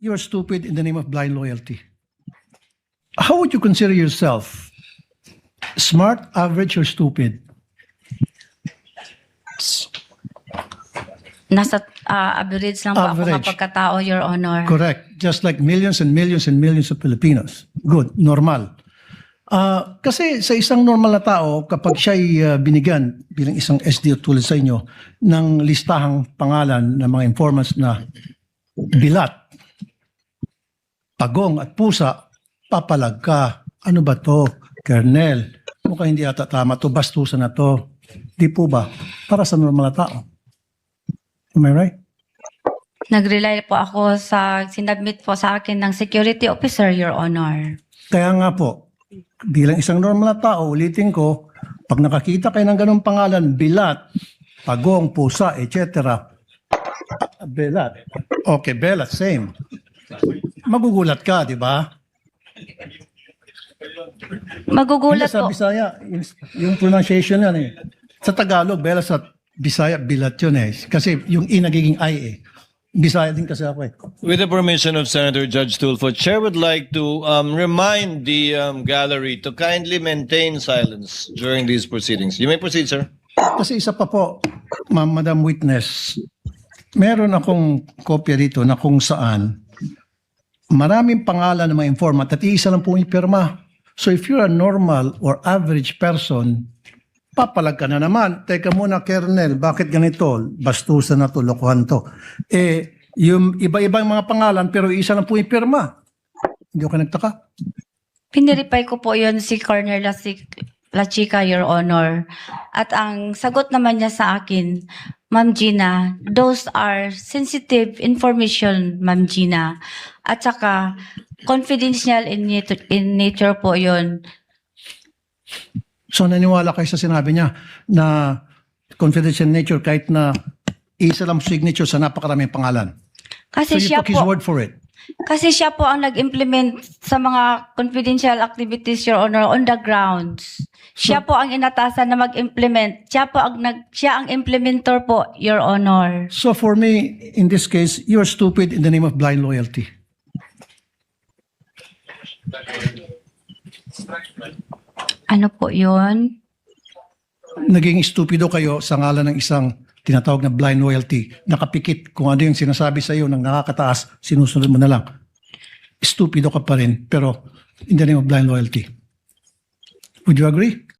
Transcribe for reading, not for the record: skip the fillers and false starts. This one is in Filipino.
you are stupid in the name of blind loyalty. How would you consider yourself? Smart, average, or stupid? Nasa average lang po ako Average. nga pagkatao, Your Honor. Correct. Just like millions and millions and millions of Filipinos. Good. Normal. Kasi sa isang normal na tao, kapag siya'y binigyan bilang isang SDO tulad sa inyo ng listahang pangalan ng mga informants na bilat, pagong at pusa, papalag ka. Ano ba to, Colonel? Mukhang hindi ata tama to, bastusan na to. Di po ba? Para sa normal na tao. Am I right? Nag-rely po ako sa sinabmit po sa akin ng security officer, Your Honor. Kaya nga po, bilang isang normal na tao, ulitin ko, pag nakakita kayo ng ganong pangalan, bilat, pagong, pusa, etc. Belat. Okay, belat, same. Magugulat ka, di ba? Magugulat Sa po. Bisaya, yung pronunciation yan eh. Sa Tagalog, belat, sa Bisaya, bilat yun eh. Kasi yung I nagiging I eh. Bisaya din kasi ako eh. With the permission of Senator Judge Tulfo, Chair would like to remind the gallery to kindly maintain silence during these proceedings. You may proceed, sir. Kasi isa pa po, Madam Witness, meron akong kopya dito na kung saan maraming pangalan ng mga informant at iisa lang po yung pirma. So if you're a normal or average person, papalag ka na naman. Teka muna, Colonel, bakit ganito? Bastusan na to, lokohan to. Yung iba-ibang mga pangalan pero isa lang po yung pirma. Hindi ko nagtaka. Piniripay ko po yun si Colonel La Chica, Your Honor. At ang sagot naman niya sa akin, Ma'am Gina, those are sensitive information, Ma'am Gina. At saka, confidential in nature po yun. So naniwala kayo sa sinabi niya na confidential nature kahit na isa lang signature sa napakaraming pangalan. So Kasi you siya took his po, word for it. kasi siya po ang nag-implement sa mga confidential activities, Your Honor, on the grounds. Siya po ang inatasan na mag-implement. Siya ang implementor po, Your Honor. So for me, in this case, you are stupid in the name of blind loyalty. Ano po yun? Naging stupido kayo sa ngalan ng isang tinatawag na blind loyalty. Nakapikit kung ano yung sinasabi sa iyo ng nakakataas, sinusunod mo na lang. Stupido ka pa rin, pero in the name of blind loyalty. Would you agree?